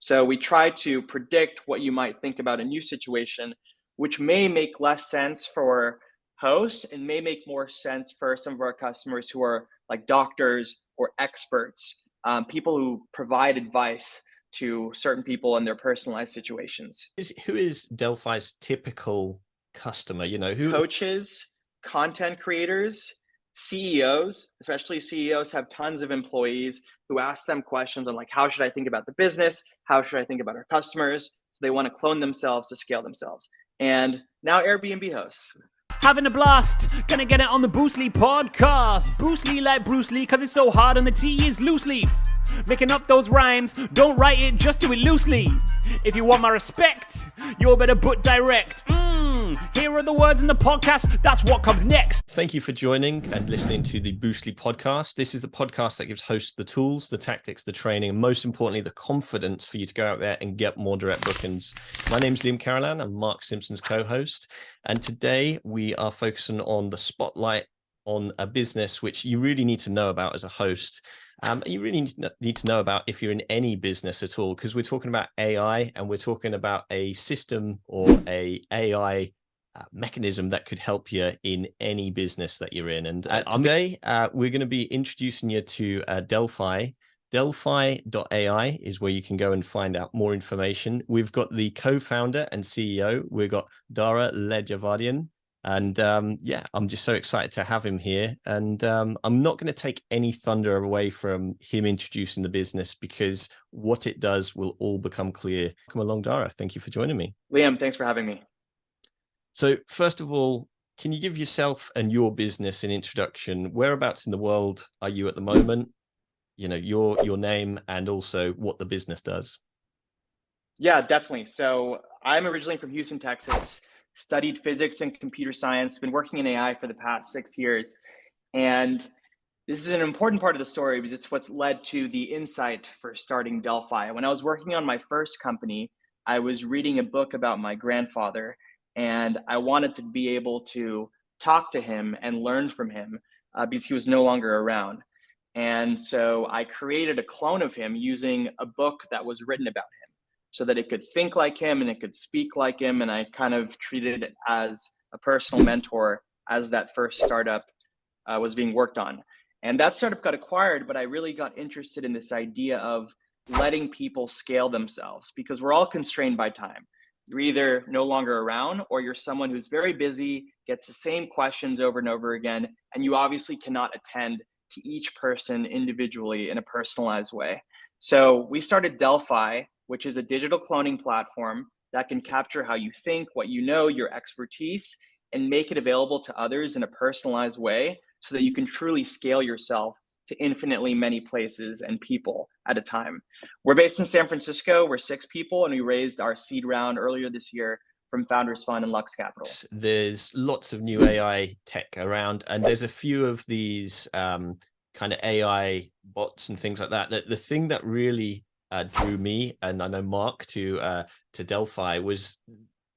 So we try to predict what you might think about a new situation, which may make less sense for hosts and may make more sense for some of our customers who are like doctors or experts, people who provide advice to certain people in their personalized situations. Who is Delphi's typical customer? Who? Coaches, content creators, CEOs, especially CEOs have tons of employees who ask them questions on like, how should I think about the business? How should I think about our customers? So they want to clone themselves to scale themselves. And now Airbnb hosts. Having a blast, gonna get it on the Boostly podcast. Bruce Lee like Bruce Lee, cause it's so hard and the T is loose leaf. Making up those rhymes, don't write it, just do it loosely. If you want my respect, you better put direct. Here are the words in the podcast, that's what comes next. Thank you for joining and listening to the Boostly podcast. This is the podcast that gives hosts the tools, the tactics, the training, and most importantly, the confidence for you to go out there and get more direct bookings. My name's Liam Carolan. I'm Mark Simpson's co-host. And today we are focusing on the spotlight on a business which you really need to know about as a host. You really need to know about if you're in any business at all, because we're talking about AI and we're talking about a system or a AI mechanism that could help you in any business that you're in. And today we're going to be introducing you to Delphi. Delphi.AI is where you can go and find out more information. We've got the co-founder and CEO. We've got Dara Ledger Vardian. And I'm just so excited to have him here. And I'm not going to take any thunder away from him introducing the business, because what it does will all become clear. Come along, Dara. Thank you for joining me. Liam, thanks for having me. So first of all, can you give yourself and your business an introduction? Whereabouts in the world are you at the moment? Your name and also what the business does. Yeah, definitely. So I'm originally from Houston, Texas. Studied physics and computer science, been working in AI for the past 6 years. And this is an important part of the story because it's what's led to the insight for starting Delphi. When I was working on my first company, I was reading a book about my grandfather, and I wanted to be able to talk to him and learn from him because he was no longer around. And so I created a clone of him using a book that was written about him, so that it could think like him and it could speak like him. And I kind of treated it as a personal mentor as that first startup was being worked on. And that startup got acquired, but I really got interested in this idea of letting people scale themselves, because we're all constrained by time. You're either no longer around, or you're someone who's very busy, gets the same questions over and over again, and you obviously cannot attend to each person individually in a personalized way. So we started Delphi, which is a digital cloning platform that can capture how you think, what you know, your expertise, and make it available to others in a personalized way so that you can truly scale yourself to infinitely many places and people at a time. We're based in San Francisco. We're 6 people, and we raised our seed round earlier this year from Founders Fund and Lux Capital. There's lots of new AI tech around, and there's a few of these kind of AI bots and things like that. The thing that really drew me, and I know Mark, to Delphi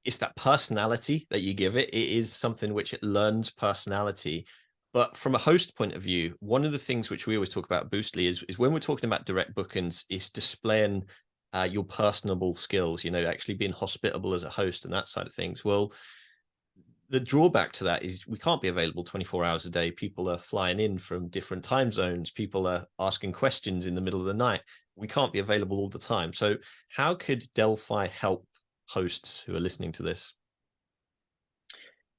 it's that personality that you give it. It is something which it learns personality. But from a host point of view, one of the things which we always talk about at Boostly is when we're talking about direct bookings, is displaying your personable skills, actually being hospitable as a host and that side of things. Well, the drawback to that is we can't be available 24 hours a day. People are flying in from different time zones. People are asking questions in the middle of the night. We can't be available all the time. So how could Delphi help hosts who are listening to this?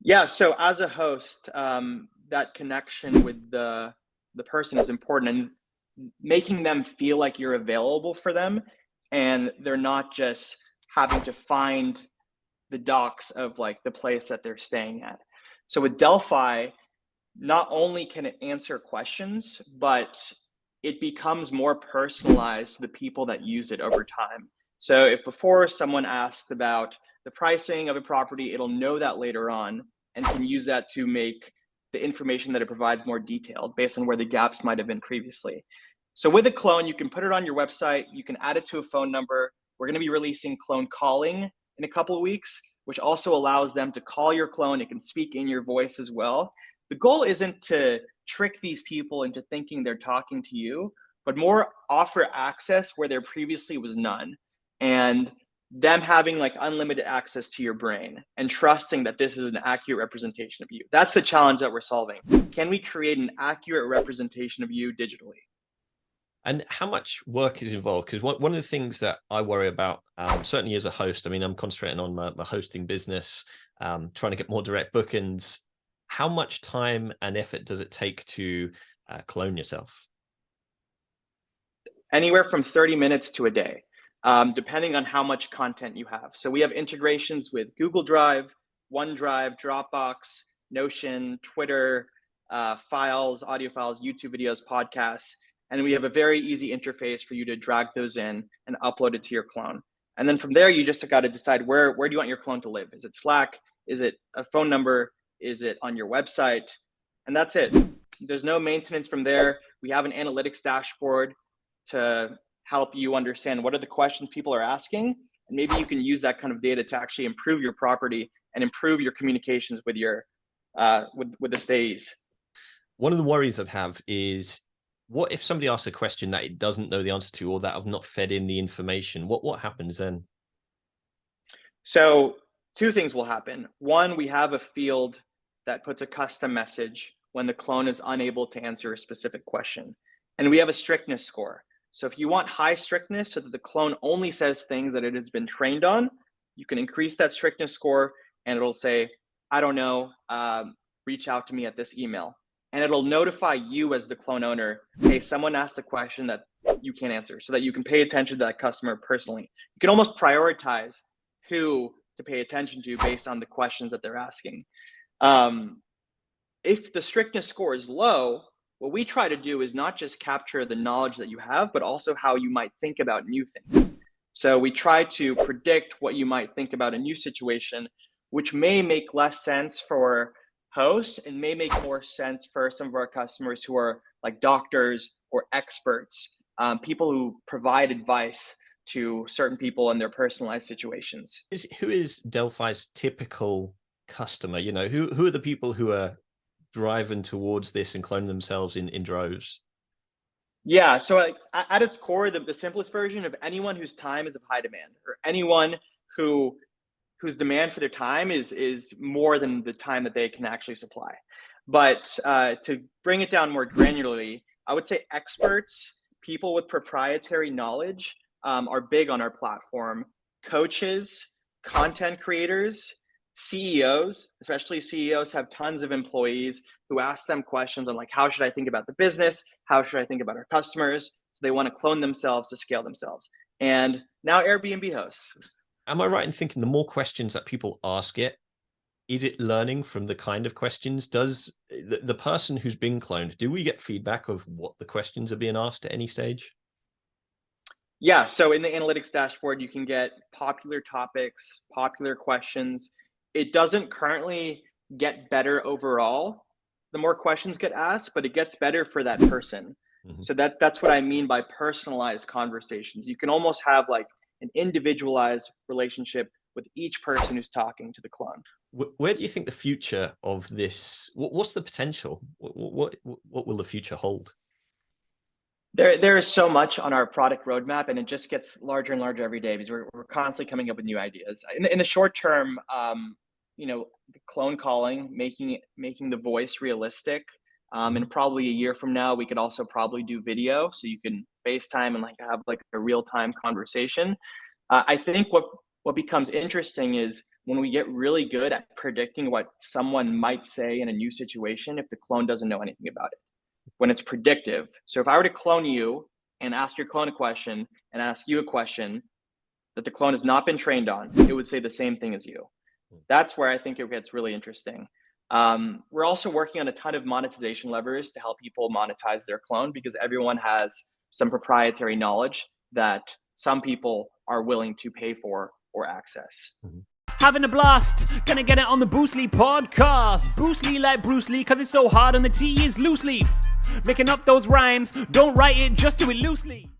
Yeah, so as a host, that connection with the person is important, and making them feel like you're available for them and they're not just having to find the docs of like the place that they're staying at. So with Delphi, not only can it answer questions, but it becomes more personalized to the people that use it over time. So if before someone asked about the pricing of a property, it'll know that later on and can use that to make the information that it provides more detailed based on where the gaps might have been previously. So with a clone, you can put it on your website, you can add it to a phone number. We're going to be releasing clone calling in a couple of weeks, which also allows them to call your clone. It can speak in your voice as well. The goal isn't to trick these people into thinking they're talking to you, but more offer access where there previously was none. and them having like unlimited access to your brain and trusting that this is an accurate representation of you. That's the challenge that we're solving. Can we create an accurate representation of you digitally? And how much work is involved? Because one of the things that I worry about, certainly as a host, I mean, I'm concentrating on my hosting business, trying to get more direct bookings. How much time and effort does it take to clone yourself? Anywhere from 30 minutes to a day, depending on how much content you have. So we have integrations with Google Drive, OneDrive, Dropbox, Notion, Twitter, files, audio files, YouTube videos, podcasts. And we have a very easy interface for you to drag those in and upload it to your clone. And then from there, you just got to decide where do you want your clone to live? Is it Slack? Is it a phone number? Is it on your website? And that's it. There's no maintenance from there. We have an analytics dashboard to help you understand what are the questions people are asking. And maybe you can use that kind of data to actually improve your property and improve your communications with your with the stays. One of the worries I have is, what if somebody asks a question that it doesn't know the answer to, or that I've not fed in the information? What happens then? So two things will happen. One, we have a field that puts a custom message when the clone is unable to answer a specific question. And we have a strictness score. So if you want high strictness so that the clone only says things that it has been trained on, you can increase that strictness score and it'll say, I don't know, reach out to me at this email. And it'll notify you as the clone owner, hey, someone asked a question that you can't answer, so that you can pay attention to that customer personally. You can almost prioritize who to pay attention to based on the questions that they're asking. If the strictness score is low, what we try to do is not just capture the knowledge that you have, but also how you might think about new things. So we try to predict what you might think about a new situation, which may make less sense for hosts and may make more sense for some of our customers who are like doctors or experts, people who provide advice to certain people in their personalized situations. Who is Delphi's typical customer? You know, who are the people who are driving towards this and cloning themselves in droves? Yeah, so at its core, the simplest version of anyone whose time is of high demand, or anyone whose demand for their time is more than the time that they can actually supply. But to bring it down more granularly, I would say experts, people with proprietary knowledge, are big on our platform. Coaches, content creators, CEOs, especially CEOs, have tons of employees who ask them questions on like, how should I think about the business? How should I think about our customers? So they want to clone themselves to scale themselves. And now Airbnb hosts. Am I right in thinking the more questions that people ask it, is it learning from the kind of questions? Does the person who's been cloned, do we get feedback of what the questions are being asked at any stage? Yeah, so in the analytics dashboard, you can get popular topics, popular questions. It doesn't currently get better overall. The more questions get asked, but it gets better for that person. Mm-hmm. So that's what I mean by personalized conversations. You can almost have like an individualized relationship with each person who's talking to the clone. Where do you think the future of this, what's the potential? What will the future hold? There is so much on our product roadmap, and it just gets larger and larger every day because we're constantly coming up with new ideas. In the short term, the clone calling, making the voice realistic. And probably a year from now, we could also probably do video, so you can FaceTime and like have like a real-time conversation. I think what becomes interesting is when we get really good at predicting what someone might say in a new situation if the clone doesn't know anything about it. When it's predictive. So if I were to clone you and ask your clone a question and ask you a question that the clone has not been trained on, it would say the same thing as you. That's where I think it gets really interesting. We're also working on a ton of monetization levers to help people monetize their clone, because everyone has some proprietary knowledge that some people are willing to pay for or access. Mm-hmm. Having a blast, gonna get it on the Boostly podcast. Boostly like Bruce Lee, cause it's so hard and the T is loose leaf. Making up those rhymes, don't write it, just do it loosely.